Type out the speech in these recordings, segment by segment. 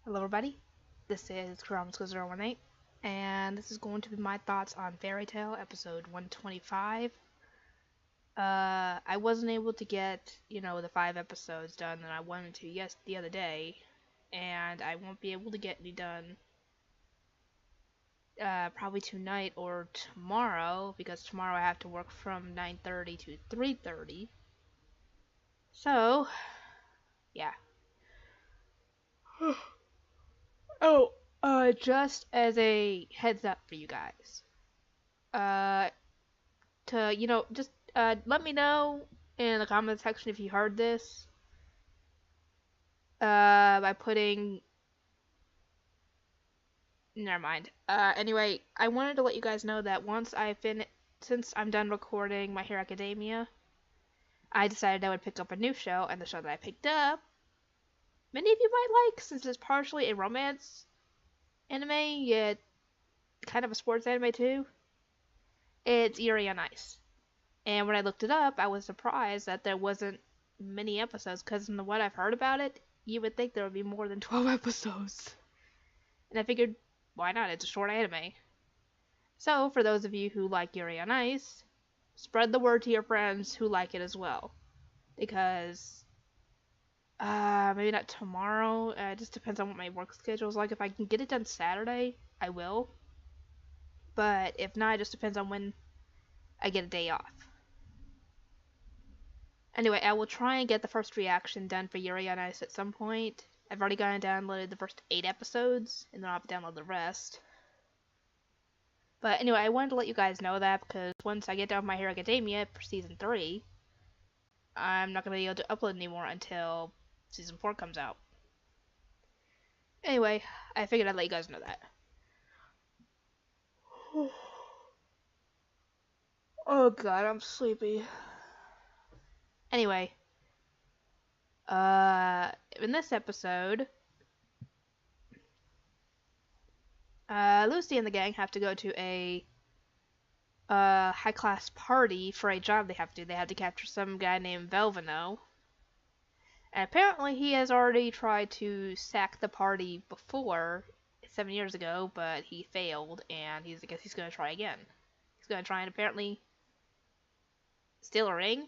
Hello everybody, this is Chromical018, and this is going to be my thoughts on Fairy Tail episode 125. I wasn't able to get, the 5 episodes done that I wanted to the other day, and I won't be able to get any done probably tonight or tomorrow, because tomorrow I have to work from 9:30 to 3:30. So, yeah. Oh, just as a heads up for you guys. Just let me know in the comment section if you heard this. By putting. Never mind. Anyway, I wanted to let you guys know that since I'm done recording My Hero Academia, I decided I would pick up a new show, and the show that I picked up, many of you might like, since it's partially a romance anime, yet kind of a sports anime too. It's Yuri on Ice. And when I looked it up, I was surprised that there wasn't many episodes, because from what I've heard about it, you would think there would be more than 12 episodes. And I figured, why not? It's a short anime. So, for those of you who like Yuri on Ice, spread the word to your friends who like it as well. Because, maybe not tomorrow, it just depends on what my work schedule is like. If I can get it done Saturday, I will. But if not, it just depends on when I get a day off. Anyway, I will try and get the first reaction done for Yuri on Ice at some point. I've already gone and downloaded the first 8 episodes, and then I'll have to download the rest. But anyway, I wanted to let you guys know that, because once I get done with My Hero Academia for Season 3, I'm not going to be able to upload anymore until Season 4 comes out. Anyway, I figured I'd let you guys know that. Oh god, I'm sleepy. Anyway, in this episode, Lucy and the gang have to go to a high-class party for a job they have to do. They have to capture some guy named Velvino. And apparently he has already tried to sack the party before, 7 years ago, but he failed, and I guess he's going to try again. He's going to try and apparently steal a ring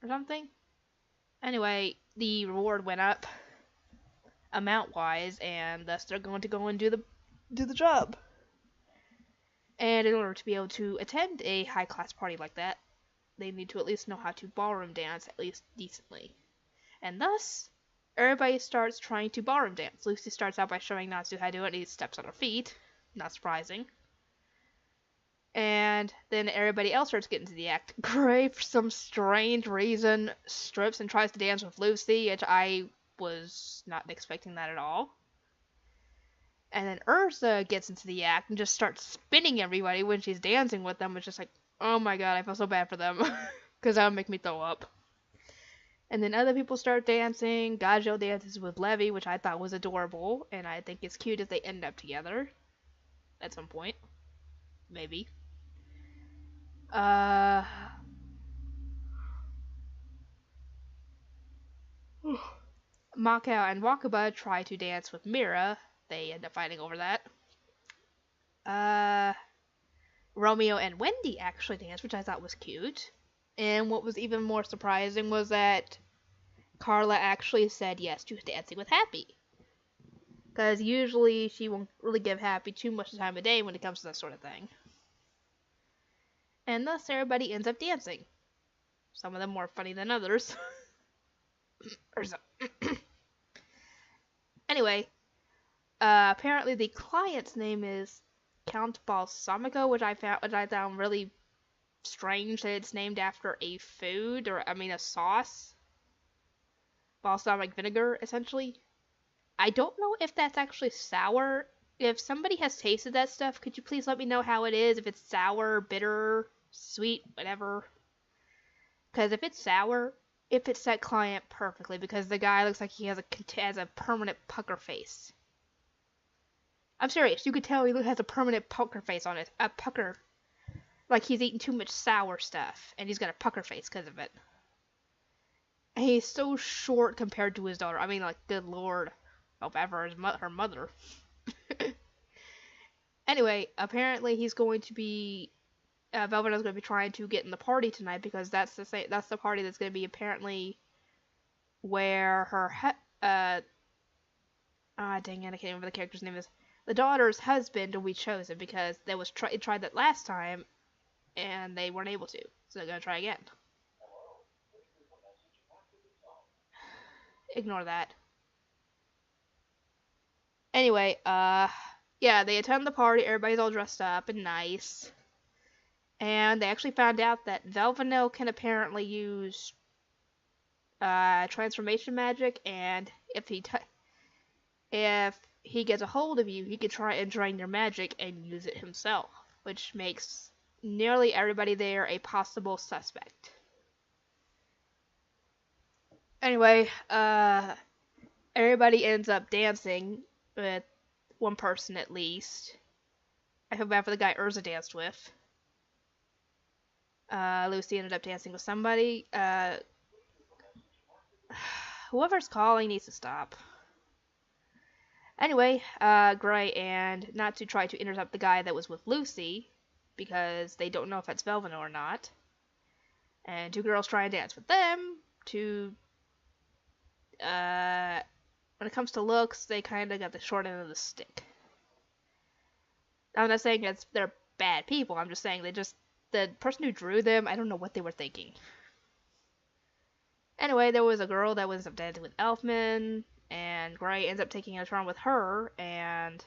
or something. Anyway, the reward went up amount-wise, and thus they're going to go and do the job. And in order to be able to attend a high-class party like that, they need to at least know how to ballroom dance, at least decently. And thus, everybody starts trying to ballroom dance. Lucy starts out by showing Natsu how to do it, and he steps on her feet. Not surprising. And then everybody else starts getting to the act. Gray, for some strange reason, strips and tries to dance with Lucy, which I was not expecting that at all. And then Ursa gets into the act and just starts spinning everybody when she's dancing with them. It's just like, oh my god, I feel so bad for them. Because that would make me throw up. And then other people start dancing. Gajo dances with Levi, which I thought was adorable. And I think it's cute if they end up together. At some point. Maybe. Macao and Wakaba try to dance with Mira. They end up fighting over that. Romeo and Wendy actually dance, which I thought was cute. And what was even more surprising was that Carla actually said yes to dancing with Happy. Because usually she won't really give Happy too much time of day when it comes to that sort of thing. And thus everybody ends up dancing. Some of them more funny than others. Anyway, apparently the client's name is Count Balsamico, which I found really strange that it's named after a food, a sauce. Balsamic vinegar, essentially. I don't know if that's actually sour. If somebody has tasted that stuff, could you please let me know how it is? If it's sour, bitter, sweet, whatever. Because if it's sour, it fits that client perfectly, because the guy looks like he has a permanent pucker face. I'm serious, you could tell he has a permanent pucker face on it. A pucker. Like he's eating too much sour stuff, and he's got a pucker face because of it. And he's so short compared to his daughter. I mean, like, good lord. Felt bad for her mother. Anyway, apparently he's going to be Velveto's going to be trying to get in the party tonight because that's the party that's going to be apparently where her dang it, I can't remember the character's name is. The daughter's husband will be chosen because they tried that last time and they weren't able to, so they're going to try again. Ignore that. Anyway, yeah, they attend the party, everybody's all dressed up and nice. And they actually found out that Velveno can apparently use transformation magic, and if he gets a hold of you, he can try and drain your magic and use it himself, which makes nearly everybody there a possible suspect. Anyway, everybody ends up dancing with one person at least. I feel bad for the guy Urza danced with. Lucy ended up dancing with somebody. Whoever's calling needs to stop. Anyway, Gray and Natsu try to intercept the guy that was with Lucy because they don't know if it's Velveno or not. And two girls try and dance with them. When it comes to looks, they kind of got the short end of the stick. I'm not saying they're bad people. I'm just saying the person who drew them, I don't know what they were thinking. Anyway, there was a girl that ends up dancing with Elfman, and Gray ends up taking a turn with her, and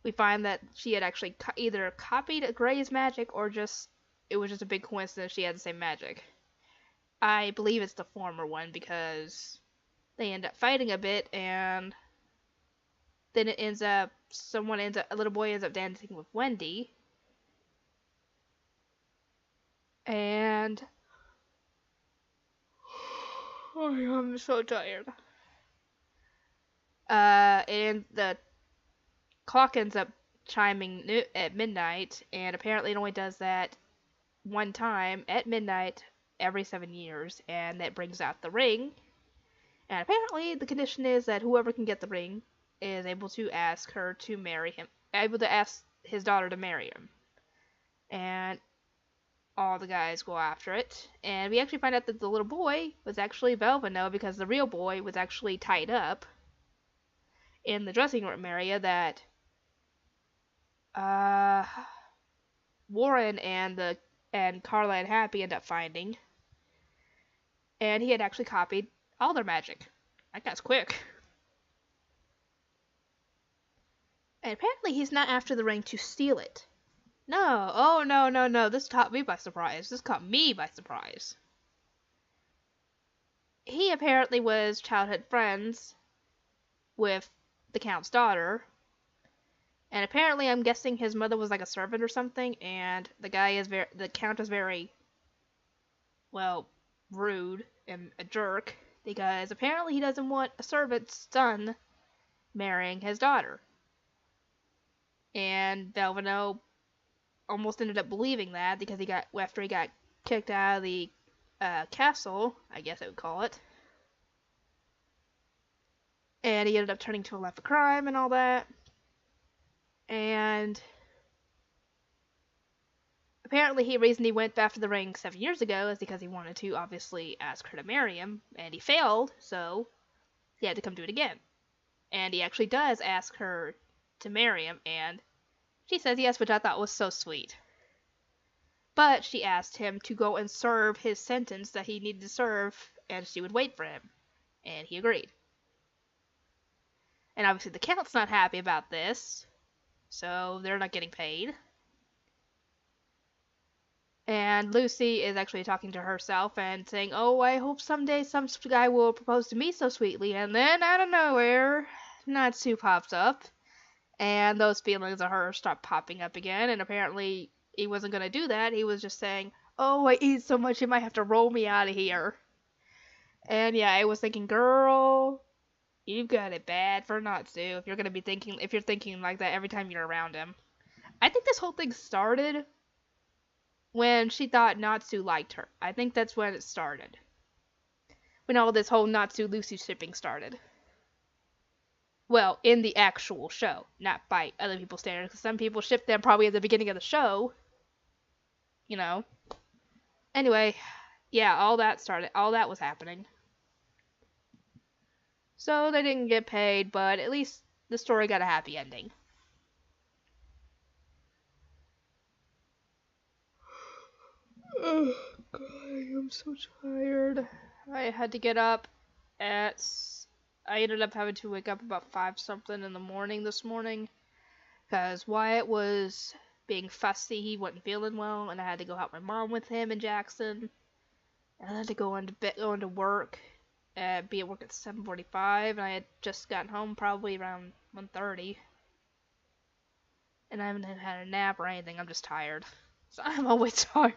we find that she had actually either copied Gray's magic or it was just a big coincidence she had the same magic. I believe it's the former one because they end up fighting a bit, and then a little boy ends up dancing with Wendy, and I'm so tired. And the clock ends up chiming at midnight, and apparently it only does that one time at midnight every 7 years, and that brings out the ring. And apparently the condition is that whoever can get the ring is able to ask her to marry him, able to ask his daughter to marry him. And all the guys go after it, and we actually find out that the little boy was actually Velveno because the real boy was actually tied up in the dressing room area that Warren and Carla and Happy end up finding, and he had actually copied all their magic. That guy's quick. And apparently he's not after the ring to steal it. No, oh no, this caught me by surprise. He apparently was childhood friends with the Count's daughter, and apparently I'm guessing his mother was like a servant or something, and the Count is very, well, rude and a jerk, because apparently he doesn't want a servant's son marrying his daughter. And Velveno almost ended up believing that because after he got kicked out of the castle, I guess I would call it, and he ended up turning to a life of crime and all that. And apparently the reason he went after the ring 7 years ago is because he wanted to obviously ask her to marry him, and he failed, so he had to come do it again. And he actually does ask her to marry him, and she says yes, which I thought was so sweet. But she asked him to go and serve his sentence that he needed to serve, and she would wait for him. And he agreed. And obviously the Count's not happy about this, so they're not getting paid. And Lucy is actually talking to herself and saying, oh, I hope someday some guy will propose to me so sweetly. And then, out of nowhere, Natsu pops up. And those feelings of her start popping up again, and apparently he wasn't going to do that. He was just saying, oh, I eat so much, you might have to roll me out of here. And yeah, I was thinking, girl, you've got it bad for Natsu if you're thinking like that every time you're around him. I think this whole thing started when she thought Natsu liked her. I think that's when it started. When all this whole Natsu-Lucy shipping started. Well, in the actual show, not by other people's standards, because some people shipped them probably at the beginning of the show. You know. Anyway, yeah, all that was happening. So they didn't get paid, but at least the story got a happy ending. Oh, God, I'm so tired. I had to get up at. I ended up having to wake up about 5 something in the morning this morning because Wyatt was being fussy. He wasn't feeling well, and I had to go help my mom with him in Jackson. And I had to go into work, be at work at 7:45, and I had just gotten home probably around 1:30. And I haven't had a nap or anything. I'm just tired. So I'm always tired.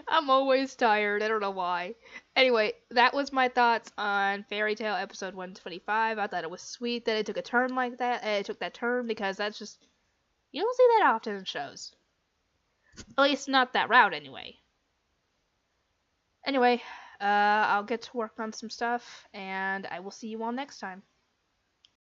I'm always tired. I don't know why. Anyway, that was my thoughts on Fairy Tail episode 125. I thought it was sweet that it took a turn like that. It took that turn because that's just, you don't see that often in shows. At least not that route anyway. Anyway, I'll get to work on some stuff, and I will see you all next time.